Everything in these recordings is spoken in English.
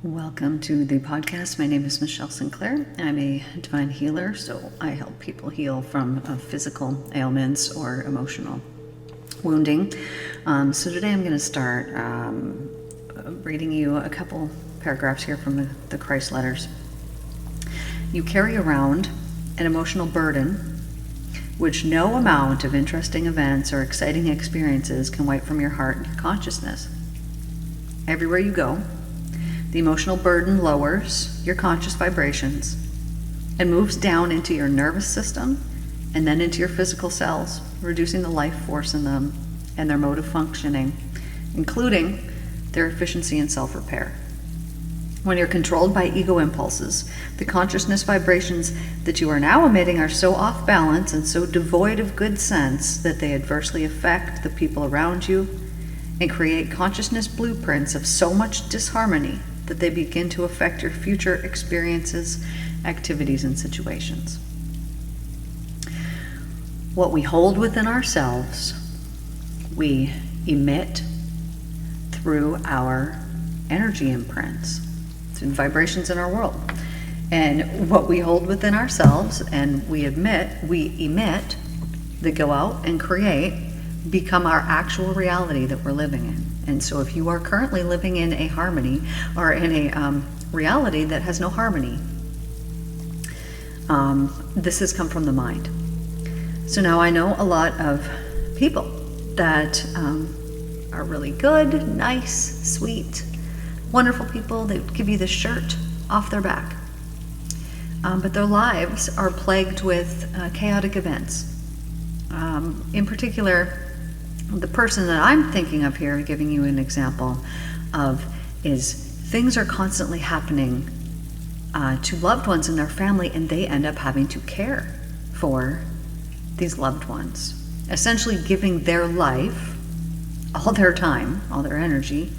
Welcome to the podcast. My name is Michelle Sinclair. I'm a divine healer, so I help people heal from physical ailments or emotional wounding. So today I'm going to start reading you a couple paragraphs here from the Christ letters. You carry around an emotional burden which no amount of interesting events or exciting experiences can wipe from your heart and your consciousness. Everywhere you go, the emotional burden lowers your conscious vibrations and moves down into your nervous system and then into your physical cells, reducing the life force in them and their mode of functioning, including their efficiency and self-repair. When you're controlled by ego impulses, the consciousness vibrations that you are now emitting are so off balance and so devoid of good sense that they adversely affect the people around you and create consciousness blueprints of so much disharmony that they begin to affect your future experiences, activities, and situations. What we hold within ourselves, we emit through our energy imprints, through vibrations in our world. And what we hold within ourselves and we emit, that go out and create, become our actual reality that we're living in. And so if you are currently living in a harmony or in a reality that has no harmony, this has come from the mind. So now I know a lot of people that are really good, nice, sweet, wonderful people. They give you the shirt off their back. But their lives are plagued with chaotic events. In particular, the person that I'm thinking of here, giving you an example of, is things are constantly happening to loved ones in their family, and they end up having to care for these loved ones, essentially giving their life, all their time, all their energy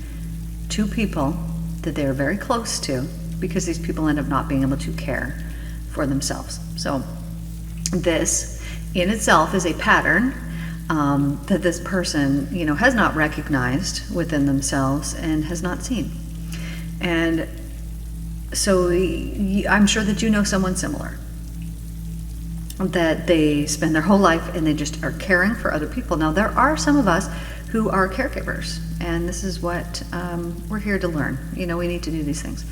to people that they are very close to, because these people end up not being able to care for themselves. So this in itself is a pattern that this person, has not recognized within themselves and has not seen. And so I'm sure that you know someone similar, that they spend their whole life and they just are caring for other people. Now, there are some of us who are caregivers, and this is what we're here to learn. We need to do these things.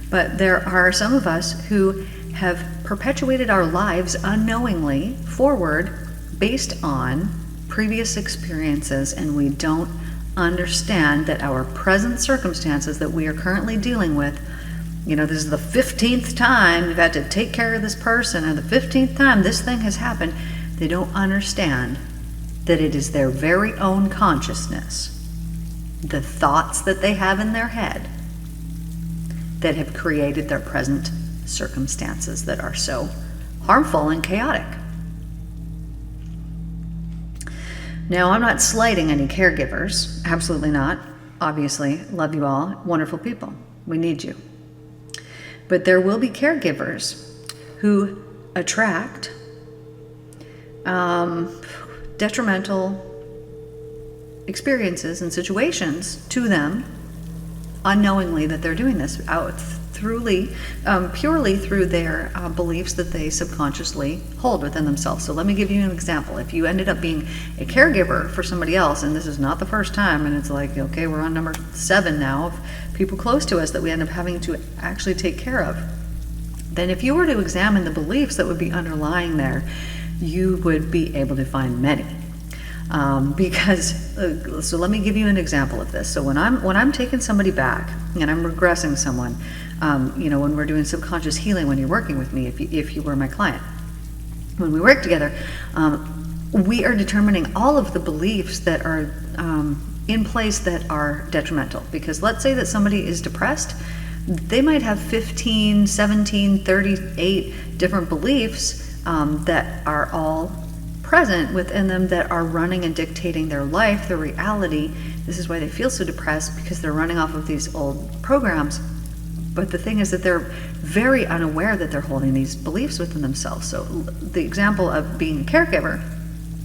But there are some of us who have perpetuated our lives unknowingly forward based on previous experiences, and we don't understand that our present circumstances that we are currently dealing with, this is the 15th time we've had to take care of this person, or the 15th time this thing has happened. They don't understand that it is their very own consciousness, the thoughts that they have in their head, that have created their present circumstances that are so harmful and chaotic. Now, I'm not slighting any caregivers, absolutely not. Obviously, love you all, wonderful people. We need you. But there will be caregivers who attract detrimental experiences and situations to them unknowingly, that they're doing this purely through their beliefs that they subconsciously hold within themselves. So let me give you an example. If you ended up being a caregiver for somebody else, and this is not the first time, and it's like, okay, we're on number 7 now of people close to us that we end up having to actually take care of, then if you were to examine the beliefs that would be underlying there, you would be able to find many. So let me give you an example of this. So when I'm taking somebody back and I'm regressing someone, when we're doing subconscious healing, when you're working with me, if you were my client, when we work together, we are determining all of the beliefs that are in place that are detrimental. Because let's say that somebody is depressed, they might have 15, 17, 38 different beliefs that are all present within them that are running and dictating their life, their reality. This is why they feel so depressed, because they're running off of these old programs. But the thing is that they're very unaware that they're holding these beliefs within themselves. So the example of being a caregiver,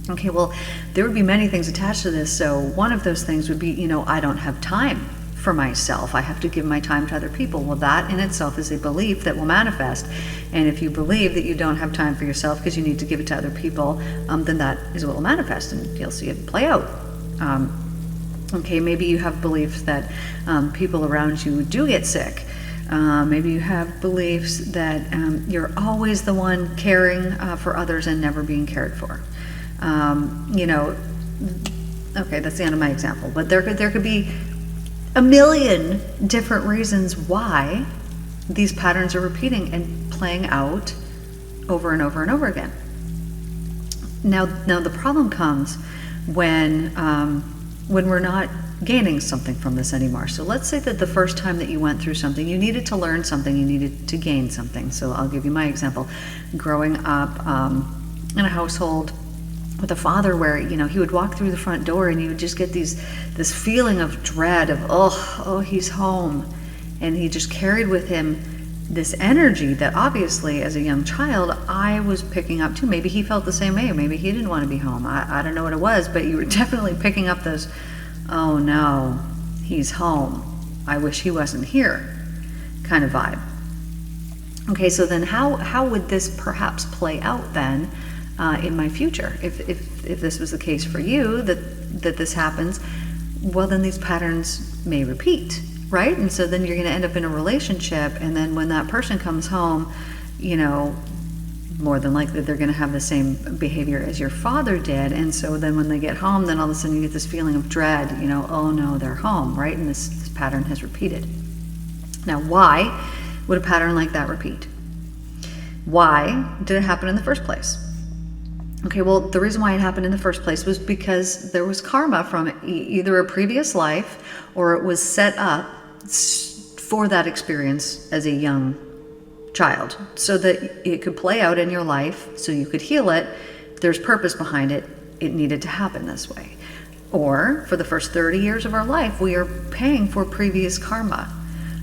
okay, well, there would be many things attached to this. So one of those things would be, I don't have time for myself. I have to give my time to other people. Well, that in itself is a belief that will manifest. And if you believe that you don't have time for yourself because you need to give it to other people, then that is what will manifest, and you'll see it play out. Okay, maybe you have beliefs that people around you do get sick. Maybe you have beliefs that you're always the one caring for others and never being cared for. Okay, that's the end of my example. But there could be a million different reasons why these patterns are repeating and playing out over and over and over again. Now the problem comes when we're not gaining something from this anymore. So let's say that the first time that you went through something, you needed to learn something, you needed to gain something. So I'll give you my example. Growing up in a household with a father where, he would walk through the front door and you would just get this feeling of dread of, oh, he's home. And he just carried with him this energy that obviously as a young child I was picking up too. Maybe he felt the same way. Maybe he didn't want to be home. I don't know what it was, but you were definitely picking up those, oh no, he's home, I wish he wasn't here kind of vibe. Okay, so then how would this perhaps play out then in my future? If this was the case for you, that this happens, well then these patterns may repeat, right? And so then you're going to end up in a relationship, and then when that person comes home, more than likely they're going to have the same behavior as your father did. And so then when they get home, then all of a sudden you get this feeling of dread, oh no, they're home, right? And this pattern has repeated. Now, why would a pattern like that repeat? Why did it happen in the first place? Okay, well, the reason why it happened in the first place was because there was karma from either a previous life, or it was set up for that experience as a young child, so that it could play out in your life, so you could heal it. There's purpose behind it. It needed to happen this way. Or for the first 30 years of our life, we are paying for previous karma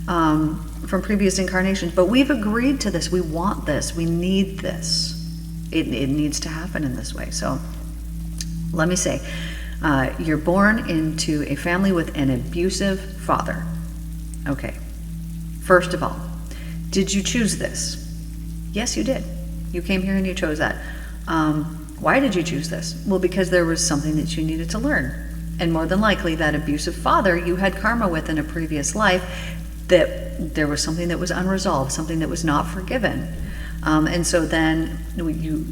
from previous incarnations. But we've agreed to this. We want this. We need this. It needs to happen in this way. So let me say, you're born into a family with an abusive father. Okay. First of all, did you choose this? Yes, you did. You came here and you chose that. Why did you choose this? Well, because there was something that you needed to learn. And more than likely, that abusive father you had karma with in a previous life, that there was something that was unresolved, something that was not forgiven. And so then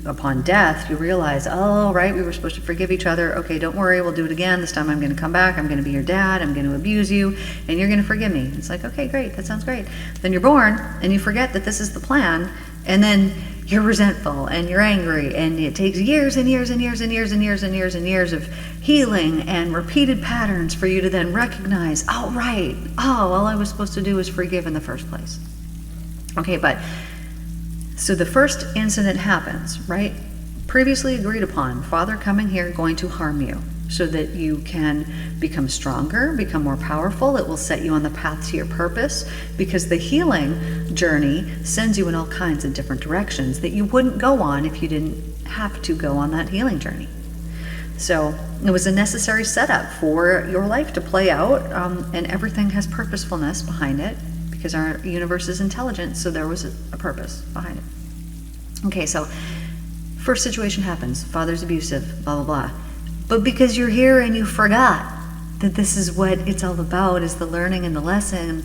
upon death, you realize, oh, right, we were supposed to forgive each other. Okay, don't worry, we'll do it again. This time I'm going to come back. I'm going to be your dad. I'm going to abuse you, and you're going to forgive me. It's like, okay, great. That sounds great. Then you're born, and you forget that this is the plan, and then you're resentful, and you're angry, and it takes years and years and years and years and years and years and years of healing and repeated patterns for you to then recognize, oh, right, oh, all I was supposed to do was forgive in the first place. Okay, but so the first incident happens, right? Previously agreed upon, father coming here going to harm you so that you can become stronger, become more powerful. It will set you on the path to your purpose, because the healing journey sends you in all kinds of different directions that you wouldn't go on if you didn't have to go on that healing journey. So it was a necessary setup for your life to play out, and everything has purposefulness behind it, because our universe is intelligent, so there was a purpose behind it. Okay, so first situation happens, father's abusive, blah, blah, blah. But because you're here and you forgot that this is what it's all about, is the learning and the lessons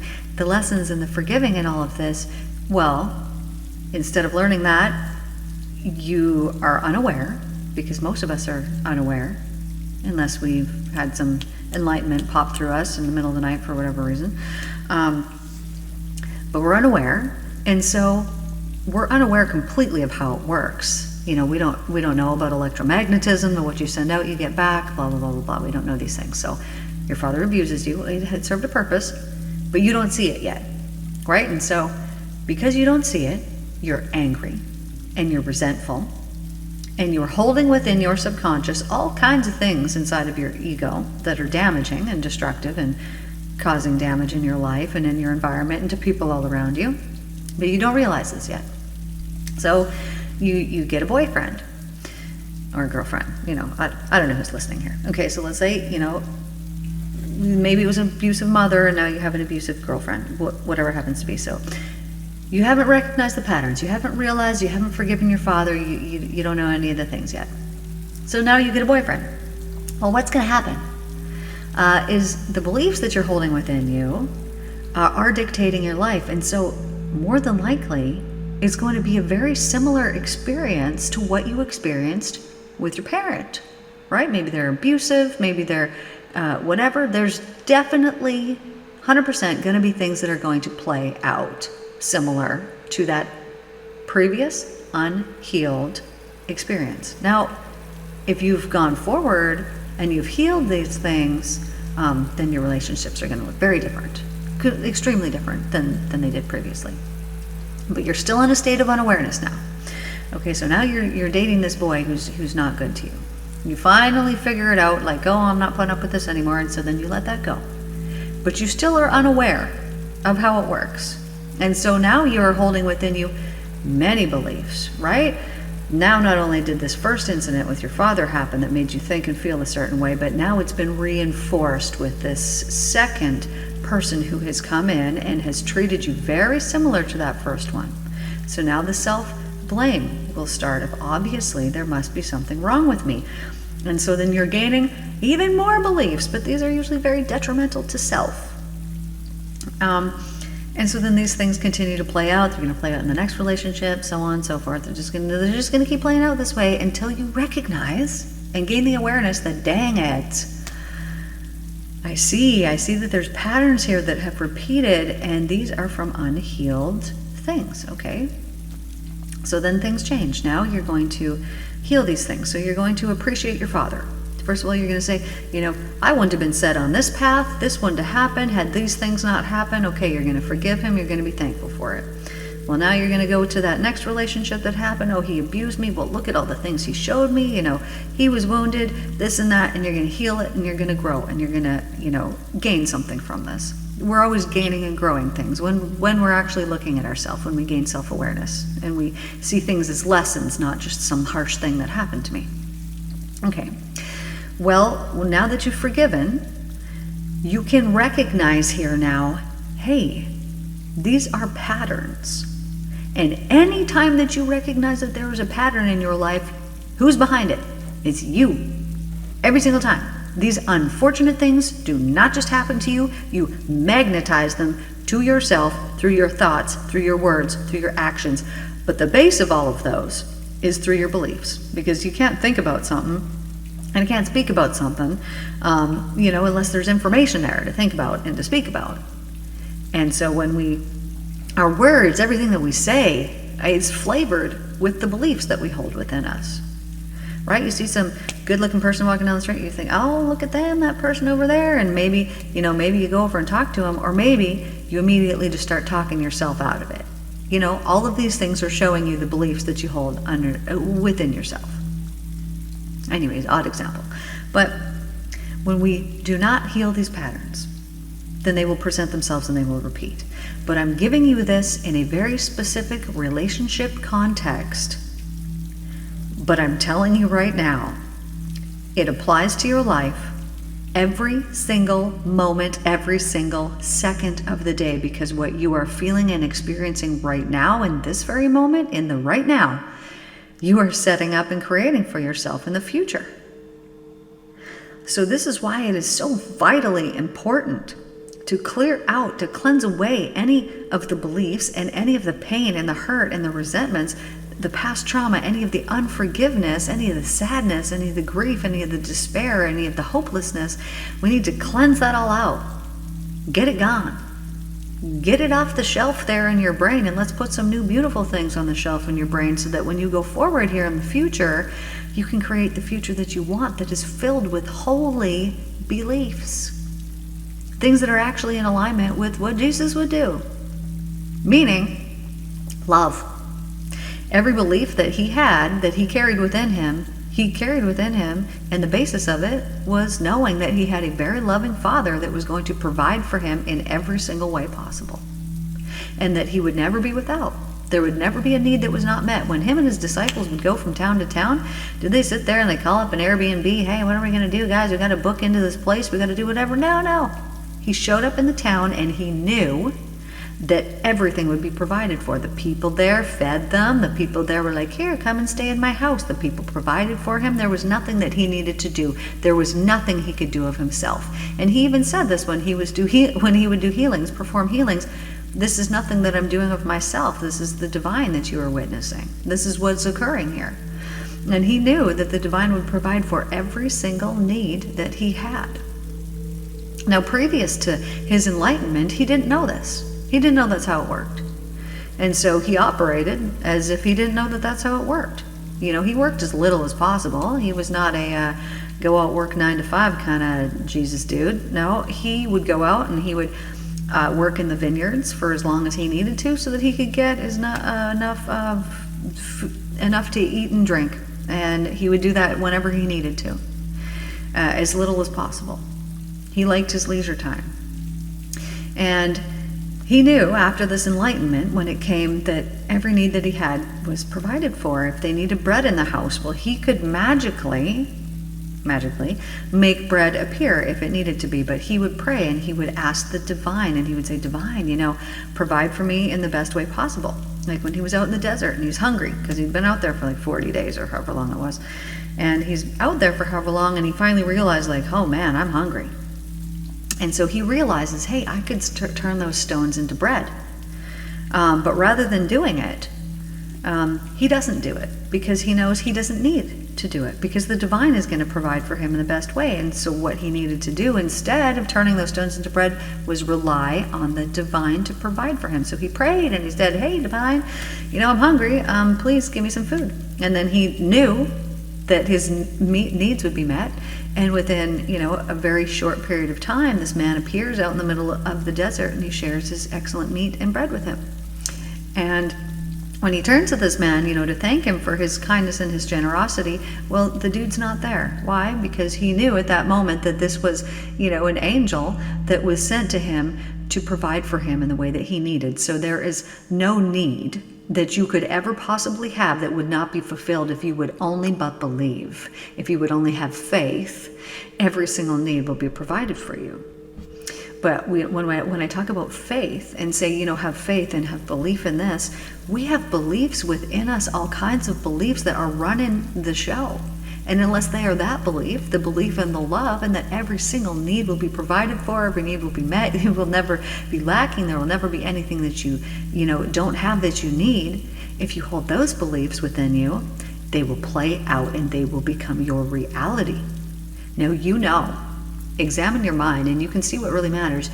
and the forgiving and all of this, well, instead of learning that, you are unaware, because most of us are unaware, unless we've had some enlightenment pop through us in the middle of the night for whatever reason. But we're unaware, and so we're unaware completely of how it works. We don't know about electromagnetism, and what you send out, you get back, blah, blah, blah, blah, blah. We don't know these things. So your father abuses you. It had served a purpose, but you don't see it yet, right? And so because you don't see it, you're angry, and you're resentful, and you're holding within your subconscious all kinds of things inside of your ego that are damaging and destructive and causing damage in your life and in your environment and to people all around you, but you don't realize this yet. So you get a boyfriend or a girlfriend, I don't know who's listening here. Okay, so let's say, maybe it was an abusive mother and now you have an abusive girlfriend, whatever happens to be. So you haven't recognized the patterns. You haven't realized, you haven't forgiven your father. You don't know any of the things yet. So now you get a boyfriend. Well, what's going to happen is the beliefs that you're holding within you are dictating your life. And so more than likely, it's going to be a very similar experience to what you experienced with your parent, right? Maybe they're abusive, maybe they're whatever. There's definitely 100% going to be things that are going to play out similar to that previous unhealed experience. Now, if you've gone forward and you've healed these things, then your relationships are going to look very different, extremely different than they did previously. But you're still in a state of unawareness now. Okay, so now you're dating this boy who's not good to you. You finally figure it out, like, oh, I'm not putting up with this anymore, and so then you let that go. But you still are unaware of how it works. And so now you're holding within you many beliefs, right? Now, not only did this first incident with your father happen that made you think and feel a certain way, but now it's been reinforced with this second person who has come in and has treated you very similar to that first one. So now the self-blame will start of, obviously, there must be something wrong with me. And so then you're gaining even more beliefs, but these are usually very detrimental to self. And so then these things continue to play out. They're going to play out in the next relationship, so on and so forth. They're just going to keep playing out this way until you recognize and gain the awareness that, dang it, I see that there's patterns here that have repeated, and these are from unhealed things, okay? So then things change. Now you're going to heal these things. So you're going to appreciate your father. First of all, you're going to say, I wouldn't have been set on this path. This wouldn't have happened had these things not happened. Okay, you're going to forgive him. You're going to be thankful for it. Well, now you're going to go to that next relationship that happened. Oh, he abused me. Well, look at all the things he showed me. He was wounded, this and that, and you're going to heal it, and you're going to grow, and you're going to, gain something from this. We're always gaining and growing things when we're actually looking at ourselves, when we gain self-awareness, and we see things as lessons, not just some harsh thing that happened to me. Okay. Well, now that you've forgiven, you can recognize here now, hey, these are patterns. And any time that you recognize that there is a pattern in your life, who's behind it? It's you. Every single time. These unfortunate things do not just happen to you. You magnetize them to yourself through your thoughts, through your words, through your actions. But the base of all of those is through your beliefs, because you can't think about something and can't speak about something, unless there's information there to think about and to speak about. And so when our words, everything that we say, is flavored with the beliefs that we hold within us, right? You see some good-looking person walking down the street, you think, oh, look at them, that person over there, and maybe you go over and talk to them, or maybe you immediately just start talking yourself out of it. All of these things are showing you the beliefs that you hold within yourself. Anyways, odd example. But when we do not heal these patterns, then they will present themselves and they will repeat. But I'm giving you this in a very specific relationship context. But I'm telling you right now, it applies to your life every single moment, every single second of the day, because what you are feeling and experiencing right now, in this very moment, in the right now, you are setting up and creating for yourself in the future. So this is why it is so vitally important to clear out, to cleanse away any of the beliefs and any of the pain and the hurt and the resentments, the past trauma, any of the unforgiveness, any of the sadness, any of the grief, any of the despair, any of the hopelessness. We need to cleanse that all out. Get it gone. Get it off the shelf there in your brain, and let's put some new beautiful things on the shelf in your brain so that when you go forward here in the future, you can create the future that you want, that is filled with holy beliefs. Things that are actually in alignment with what Jesus would do. Meaning, love. Every belief that he had, that he carried within him, and the basis of it was knowing that he had a very loving father that was going to provide for him in every single way possible. And that he would never be without. There would never be a need that was not met. When him and his disciples would go from town to town, did they sit there and they call up an Airbnb? Hey, what are we going to do, guys? We got to book into this place. We got to do whatever. No. He showed up in the town and he knew that everything would be provided for. The people there fed them. The people there were like, here, come and stay in my house. The people provided for him. There was nothing that he needed to do. There was nothing he could do of himself. And he even said this when he would do healings, perform healings. This is nothing that I'm doing of myself. This is the divine that you are witnessing. This is what's occurring here. And he knew that the divine would provide for every single need that he had. Now, previous to his enlightenment, he didn't know this. He didn't know that's how it worked. And so he operated as if he didn't know that that's how it worked. You know, he worked as little as possible. He was not a go out, work 9 to 5 kind of Jesus dude. No, he would go out and he would work in the vineyards for as long as he needed to so that he could get enough to eat and drink. And he would do that whenever he needed to, as little as possible. He liked his leisure time. And he knew after this enlightenment, when it came, that every need that he had was provided for. If they needed bread in the house, well, he could magically make bread appear if it needed to be. But he would pray and he would ask the divine, and he would say, divine, you know, provide for me in the best way possible. Like when he was out in the desert and he's hungry because he'd been out there for like 40 days or however long it was. And he's out there for however long, and he finally realized, like, oh man, I'm hungry. And so he realizes, hey, I could turn those stones into bread. But rather than doing it, he doesn't do it because he knows he doesn't need to do it because the divine is going to provide for him in the best way. And so what he needed to do instead of turning those stones into bread was rely on the divine to provide for him. So he prayed and he said, hey, divine, you know, I'm hungry. Please give me some food. And then he knew that his needs would be met. And within, you know, a very short period of time, this man appears out in the middle of the desert and he shares his excellent meat and bread with him. And when he turns to this man, you know, to thank him for his kindness and his generosity, well, the dude's not there. Why? Because he knew at that moment that this was, you know, an angel that was sent to him to provide for him in the way that he needed. So there is no need that you could ever possibly have that would not be fulfilled if you would only but believe. If you would only have faith, every single need will be provided for you. But when I talk about faith and say, you know, have faith and have belief in this, we have beliefs within us, all kinds of beliefs that are running the show. And unless they are that belief, the belief in the love and that every single need will be provided for, every need will be met, it will never be lacking, there will never be anything that you don't have that you need. If you hold those beliefs within you, they will play out and they will become your reality. Now, you know, examine your mind and you can see what really matters.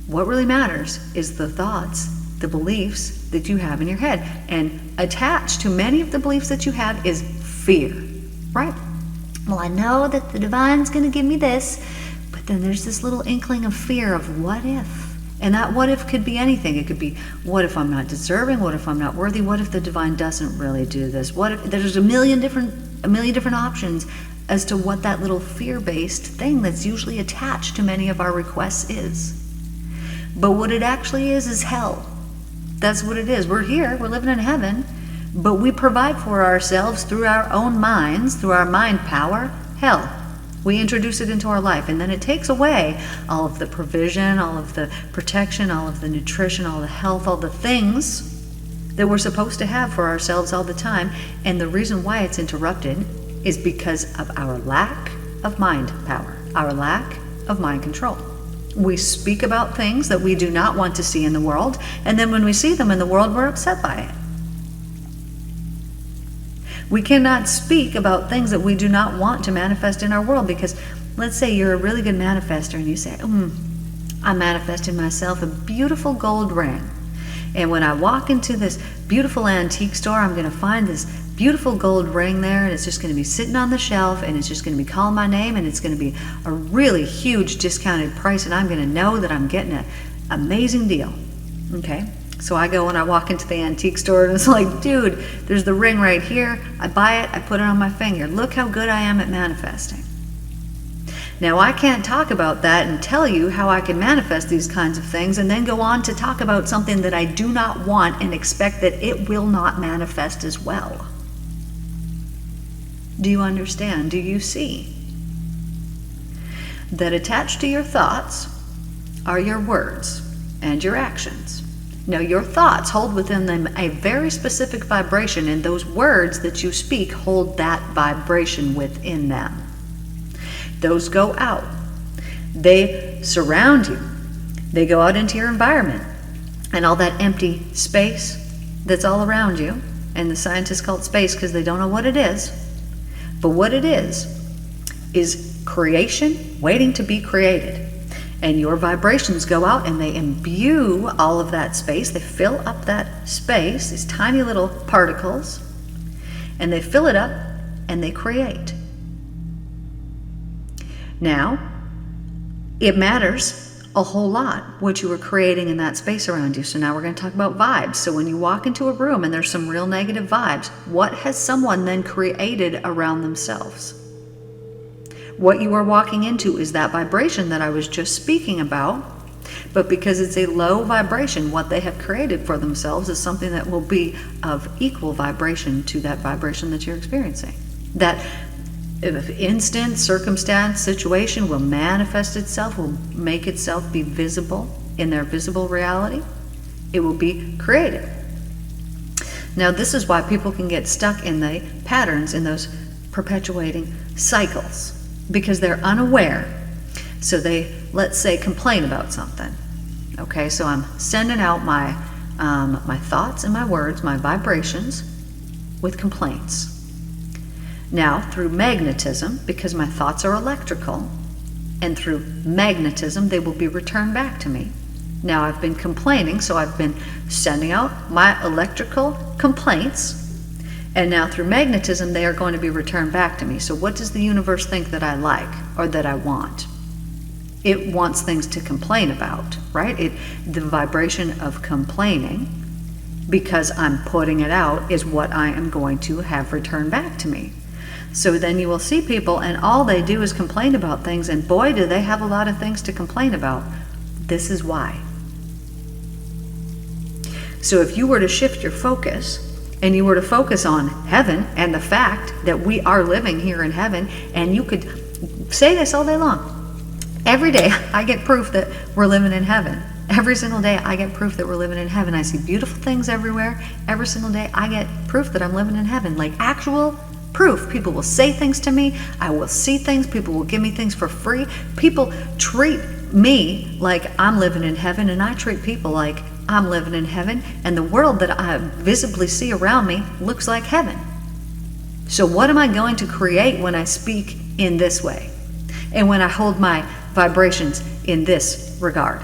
What really matters is the thoughts, the beliefs that you have in your head. And attached to many of the beliefs that you have is fear. Right. Well, I know that the divine's going to give me this, but then there's this little inkling of fear of what if? And that what if could be anything. It could be, what if I'm not deserving? What if I'm not worthy? What if the divine doesn't really do this? What if there's a million different options as to what that little fear-based thing that's usually attached to many of our requests is. But what it actually is hell. That's what it is. We're here, we're living in heaven, but we provide for ourselves through our own minds, through our mind power, hell. We introduce it into our life, and then it takes away all of the provision, all of the protection, all of the nutrition, all the health, all the things that we're supposed to have for ourselves all the time. And the reason why it's interrupted is because of our lack of mind power, our lack of mind control. We speak about things that we do not want to see in the world, and then when we see them in the world, we're upset by it. We cannot speak about things that we do not want to manifest in our world, because let's say you're a really good manifester and you say, I manifested myself a beautiful gold ring. And when I walk into this beautiful antique store, I'm going to find this beautiful gold ring there, and it's just going to be sitting on the shelf, and it's just going to be calling my name, and it's going to be a really huge discounted price, and I'm going to know that I'm getting an amazing deal. Okay? So I go and I walk into the antique store, and it's like, dude, there's the ring right here. I buy it, I put it on my finger. Look how good I am at manifesting. Now, I can't talk about that and tell you how I can manifest these kinds of things and then go on to talk about something that I do not want and expect that it will not manifest as well. Do you understand? Do you see that attached to your thoughts are your words and your actions? Now, your thoughts hold within them a very specific vibration, and those words that you speak hold that vibration within them. Those go out. They surround you. They go out into your environment, and all that empty space that's all around you, and the scientists call it space because they don't know what it is, but what it is creation waiting to be created. And your vibrations go out and they imbue all of that space. They fill up that space, these tiny little particles, and they fill it up and they create. Now, it matters a whole lot what you are creating in that space around you. So now we're going to talk about vibes. So when you walk into a room and there's some real negative vibes, what has someone then created around themselves? What you are walking into is that vibration that I was just speaking about, but because it's a low vibration, what they have created for themselves is something that will be of equal vibration to that vibration that you're experiencing. That instant circumstance, situation will manifest itself, will make itself be visible in their visible reality. It will be created. Now, this is why people can get stuck in the patterns, in those perpetuating cycles, because they're unaware. So they, let's say, complain about something. Okay, so I'm sending out my thoughts and my words, my vibrations, with complaints. Now, through magnetism, because my thoughts are electrical, and through magnetism, they will be returned back to me. Now, I've been complaining, so I've been sending out my electrical complaints, and now through magnetism, they are going to be returned back to me. So what does the universe think that I like or that I want? It wants things to complain about, right? The vibration of complaining, because I'm putting it out, is what I am going to have returned back to me. So then you will see people and all they do is complain about things, and boy, do they have a lot of things to complain about. This is why. So if you were to shift your focus and you were to focus on heaven and the fact that we are living here in heaven, and you could say this all day long. Every day I get proof that we're living in heaven. Every single day I get proof that we're living in heaven. I see beautiful things everywhere. Every single day I get proof that I'm living in heaven, like actual proof. People will say things to me. I will see things. People will give me things for free. People treat me like I'm living in heaven, and I treat people like I'm living in heaven, and the world that I visibly see around me looks like heaven. So what am I going to create when I speak in this way, and when I hold my vibrations in this regard?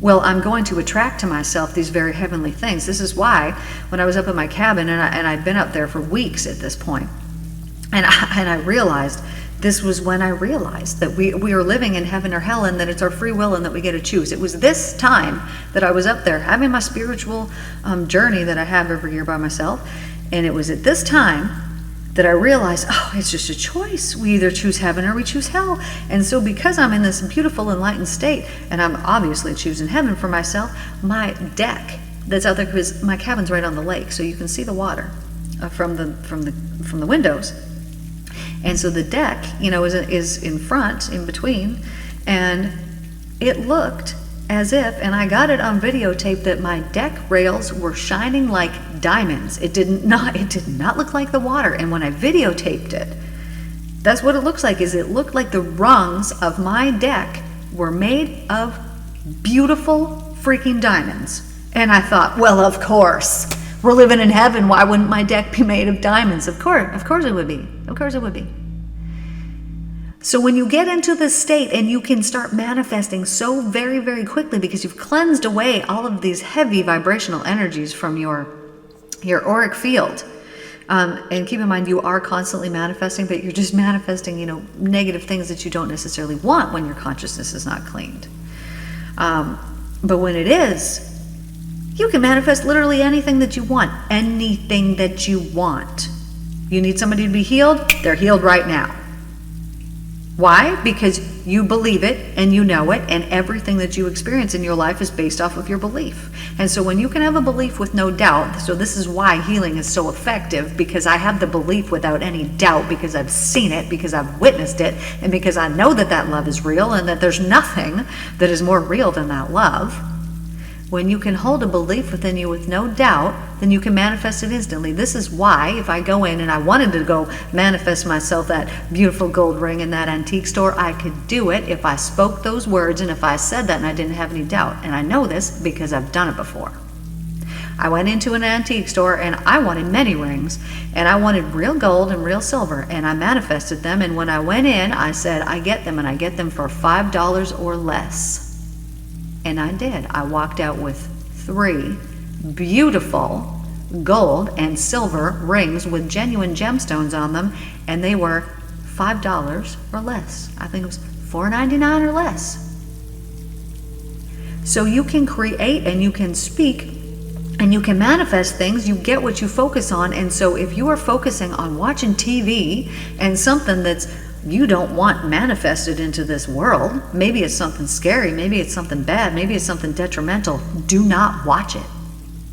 Well, I'm going to attract to myself these very heavenly things. This is why when I was up in my cabin, and I'd been up there for weeks at this point, and I realized, this was when I realized that we are living in heaven or hell, and that it's our free will and that we get to choose. It was this time that I was up there having my spiritual journey that I have every year by myself, and it was at this time that I realized, oh, it's just a choice. We either choose heaven or we choose hell. And so because I'm in this beautiful enlightened state, and I'm obviously choosing heaven for myself, my deck that's out there, because my cabin's right on the lake, so you can see the water from the windows. And so the deck, is in front, in between, and it looked as if, and I got it on videotape, that my deck rails were shining like diamonds. It did not look like the water. And when I videotaped it, that's what it looks like. It looked like the rungs of my deck were made of beautiful freaking diamonds. And I thought, well, of course, we're living in heaven. Why wouldn't my deck be made of diamonds? Of course it would be. Of course it would be. So when you get into this state and you can start manifesting so very, very quickly, because you've cleansed away all of these heavy vibrational energies from your auric field. And keep in mind, you are constantly manifesting, but you're just manifesting, negative things that you don't necessarily want when your consciousness is not cleaned. But when it is, you can manifest literally anything that you want. Anything that you want. You need somebody to be healed? They're healed right now. Why? Because you believe it and you know it, and everything that you experience in your life is based off of your belief. And so when you can have a belief with no doubt, so this is why healing is so effective, because I have the belief without any doubt, because I've seen it, because I've witnessed it, and because I know that that love is real and that there's nothing that is more real than that love. When you can hold a belief within you with no doubt, then you can manifest it instantly. This is why if I go in and I wanted to go manifest myself that beautiful gold ring in that antique store, I could do it if I spoke those words and if I said that and I didn't have any doubt. And I know this because I've done it before. I went into an antique store and I wanted many rings, and I wanted real gold and real silver, and I manifested them. And when I went in, I said, I get them, and I get them for $5 or less. And I did. I walked out with 3 beautiful gold and silver rings with genuine gemstones on them, and they were $5 or less. I think it was $4.99 or less. So you can create and you can speak and you can manifest things. You get what you focus on. And so if you are focusing on watching TV and something that's you don't want manifested into this world, maybe it's something scary, maybe it's something bad, maybe it's something detrimental, do not watch it.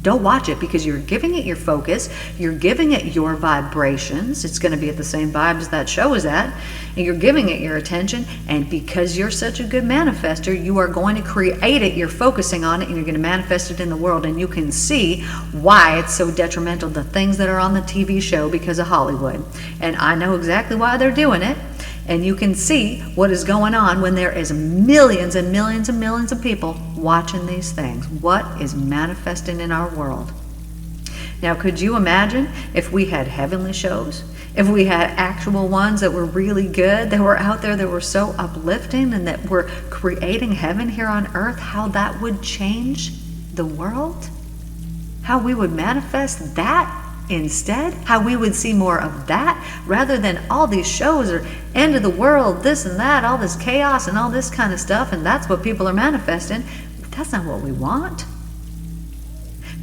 Don't watch it, because you're giving it your focus, you're giving it your vibrations. It's going to be at the same vibes that show is at, and you're giving it your attention. And because you're such a good manifester, you are going to create it, you're focusing on it, and you're going to manifest it in the world. And you can see why it's so detrimental, the things that are on the TV show, because of Hollywood. And I know exactly why they're doing it. And you can see what is going on when there is millions and millions and millions of people watching these things. What is manifesting in our world? Now, could you imagine if we had heavenly shows? If we had actual ones that were really good, that were out there, that were so uplifting, and that were creating heaven here on earth, how that would change the world? How we would manifest that instead, how we would see more of that rather than all these shows or end of the world, this and that, all this chaos and all this kind of stuff, and that's what people are manifesting. That's not what we want.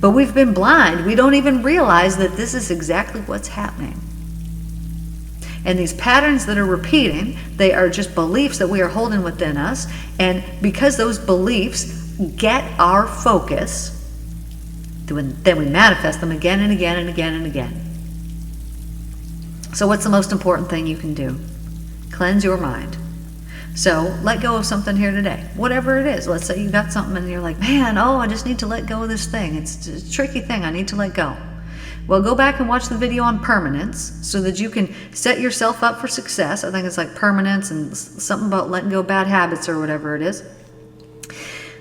But we've been blind. We don't even realize that this is exactly what's happening. And these patterns that are repeating, they are just beliefs that we are holding within us. And because those beliefs get our focus, then we manifest them again and again and again and again. So what's the most important thing you can do? Cleanse your mind. So let go of something here today, whatever it is. Let's say you got something and you're like, man, I just need to let go of this thing. It's a tricky thing. I need to let go. Well, go back and watch the video on permanence so that you can set yourself up for success. I think it's like permanence and something about letting go of bad habits or whatever it is.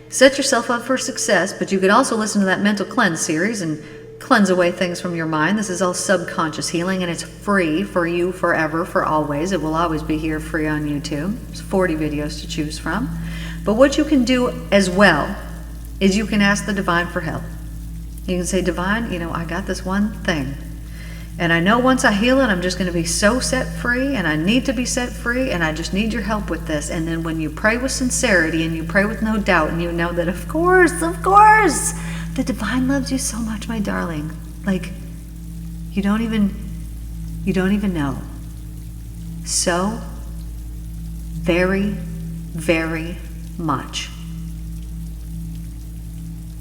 Set yourself up for success, but you could also listen to that mental cleanse series and cleanse away things from your mind. This is all subconscious healing, and it's free for you forever, for always. It will always be here free on YouTube. There's 40 videos to choose from. But what you can do as well is you can ask the divine for help. You can say, divine, I got this one thing. And I know once I heal it, I'm just going to be so set free, and I need to be set free, and I just need your help with this. And then when you pray with sincerity and you pray with no doubt, and you know that of course, the divine loves you so much, my darling. Like, you don't even know. So very, very much.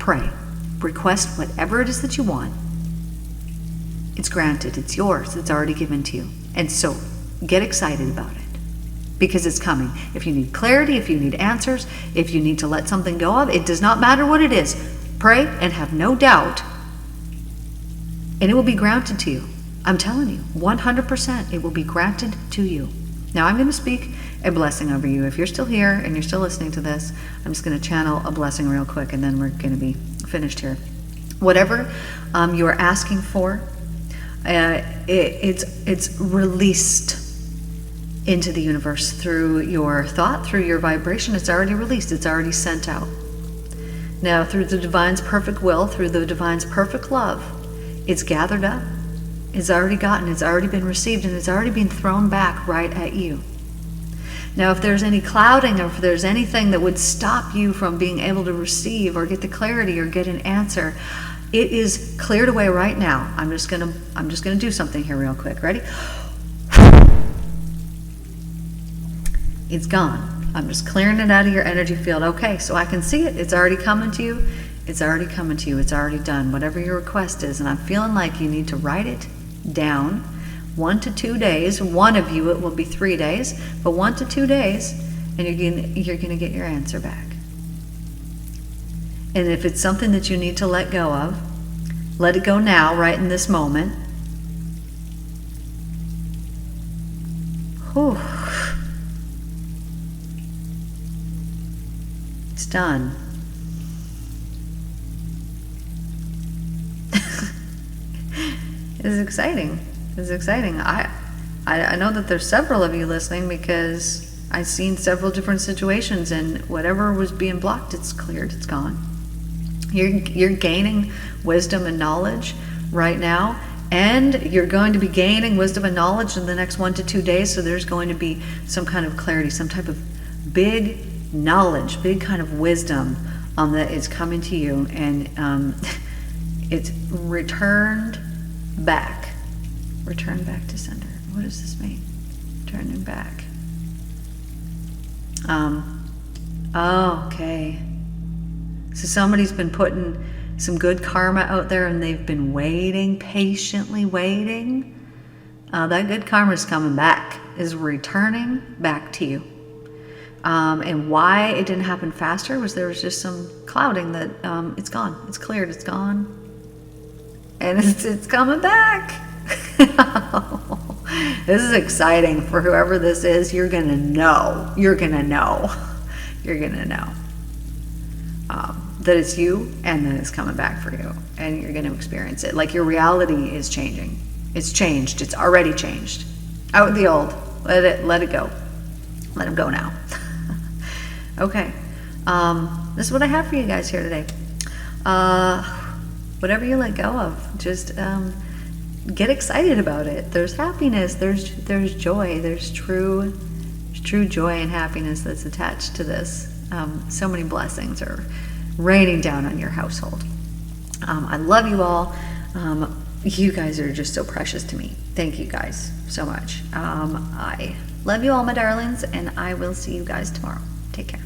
Pray. Request whatever it is that you want. It's granted. It's yours. It's already given to you. And so get excited about it, because it's coming. If you need clarity, if you need answers, if you need to let something go of, it does not matter what it is. Pray and have no doubt, and it will be granted to you. I'm telling you, 100% it will be granted to you. Now I'm going to speak a blessing over you. If you're still here and you're still listening to this, I'm just going to channel a blessing real quick, and then we're going to be finished here. Whatever you are asking for, it's released into the universe through your thought, through your vibration. It's already released. It's already sent out. Now, through the divine's perfect will, through the divine's perfect love, it's gathered up. It's already gotten. It's already been received, and it's already been thrown back right at you. Now, if there's any clouding, or if there's anything that would stop you from being able to receive or get the clarity or get an answer, it is cleared away right now. I'm just gonna do something here real quick. Ready? It's gone. I'm just clearing it out of your energy field. Okay, so I can see it. It's already coming to you. It's already coming to you. It's already done. Whatever your request is. And I'm feeling like you need to write it down. 1 to 2 days. One of you, it will be 3 days. But 1 to 2 days, and you're gonna get your answer back. And if it's something that you need to let go of, let it go now, right in this moment. Whew. It's done. This is exciting. This is exciting. I know that there's several of you listening because I've seen several different situations, and whatever was being blocked, it's cleared, it's gone. You're gaining wisdom and knowledge right now, and you're going to be gaining wisdom and knowledge in the next 1 to 2 days. So there's going to be some kind of clarity, some type of big knowledge, big kind of wisdom that is coming to you, and it's returned back to sender. What does this mean? Turning back. Okay. So somebody's been putting some good karma out there, and they've been waiting, patiently waiting. That good karma is coming back, is returning back to you. And why it didn't happen faster was there was just some clouding that it's gone, it's cleared, it's gone, and it's coming back. This is exciting for whoever this is. You're gonna know that it's you, and that it's coming back for you, and you're going to experience it. Like your reality is changing. It's changed. It's already changed. Out with the old. Let it go. Let them go now. Okay. This is what I have for you guys here today. Whatever you let go of, just get excited about it. There's happiness. There's joy. There's true joy and happiness that's attached to this. So many blessings are raining down on your household. I love you all. You guys are just so precious to me. Thank you guys so much. I love you all, my darlings, and I will see you guys tomorrow. Take care.